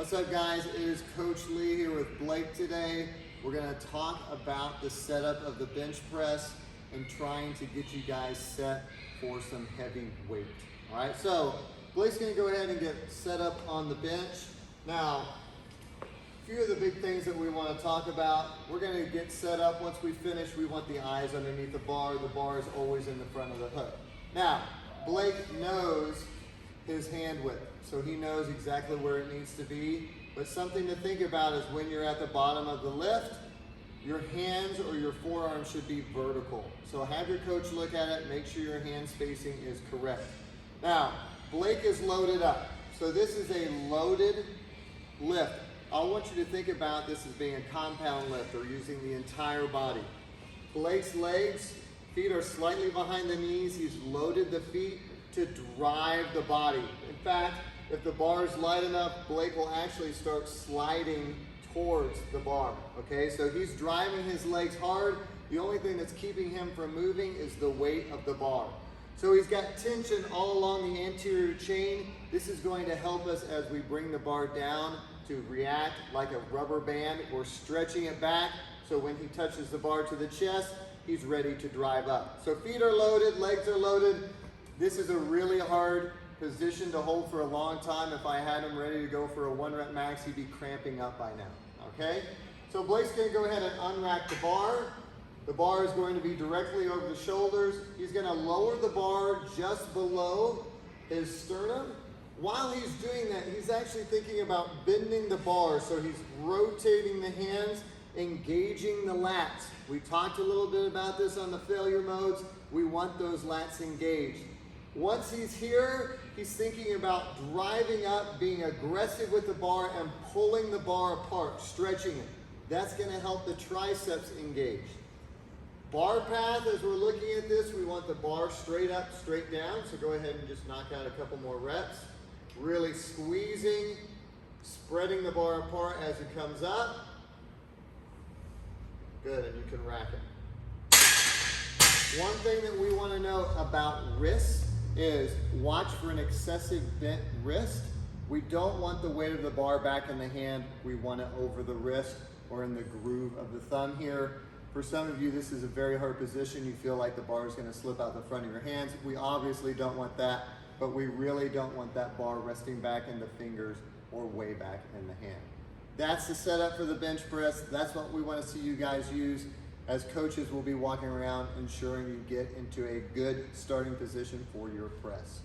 What's up, guys? It is Coach Lee here with Blake today. We're going to talk about the setup of the bench press and trying to get you guys set for some heavy weight. All right, so Blake's going to go ahead and get set up on the bench. Now, a few of the big things that we want to talk about. We're going to get set up. Once we finish, we want the eyes underneath the bar. The bar is always in the front of the hook. Now, Blake knows his hand width, so he knows exactly where it needs to be. But something to think about is when you're at the bottom of the lift, your hands or your forearms should be vertical. So have your coach look at it, make sure your hand spacing is correct. Now, Blake is loaded up. So this is a loaded lift. I want you to think about this as being a compound lift or using the entire body. Blake's legs, feet are slightly behind the knees. He's loaded the feet to drive the body. In fact, if the bar is light enough, Blake will actually start sliding towards the bar, okay? So he's driving his legs hard. The only thing that's keeping him from moving is the weight of the bar. So he's got tension all along the anterior chain. This is going to help us as we bring the bar down to react like a rubber band. We're stretching it back, so when he touches the bar to the chest, he's ready to drive up. So feet are loaded, legs are loaded. This is a really hard position to hold for a long time. If I had him ready to go for a 1 rep max, he'd be cramping up by now, okay? So Blake's gonna go ahead and unrack the bar. The bar is going to be directly over the shoulders. He's gonna lower the bar just below his sternum. While he's doing that, he's actually thinking about bending the bar. So he's rotating the hands, engaging the lats. We talked a little bit about this on the failure modes. We want those lats engaged. Once he's here, he's thinking about driving up, being aggressive with the bar and pulling the bar apart, stretching it. That's gonna help the triceps engage. Bar path, as we're looking at this, we want the bar straight up, straight down. So go ahead and just knock out a couple more reps. Really squeezing, spreading the bar apart as it comes up. Good, and you can rack it. One thing that we want to know about wrists is watch for an excessive bent wrist. We don't want the weight of the bar back in the hand. We want it over the wrist or in the groove of the thumb here. For some of you, this is a very hard position. You feel like the bar is going to slip out the front of your hands. We obviously don't want that, but we really don't want that bar resting back in the fingers or way back in the hand. That's the setup for the bench press. That's what we want to see you guys use. As coaches, we'll be walking around ensuring you get into a good starting position for your press.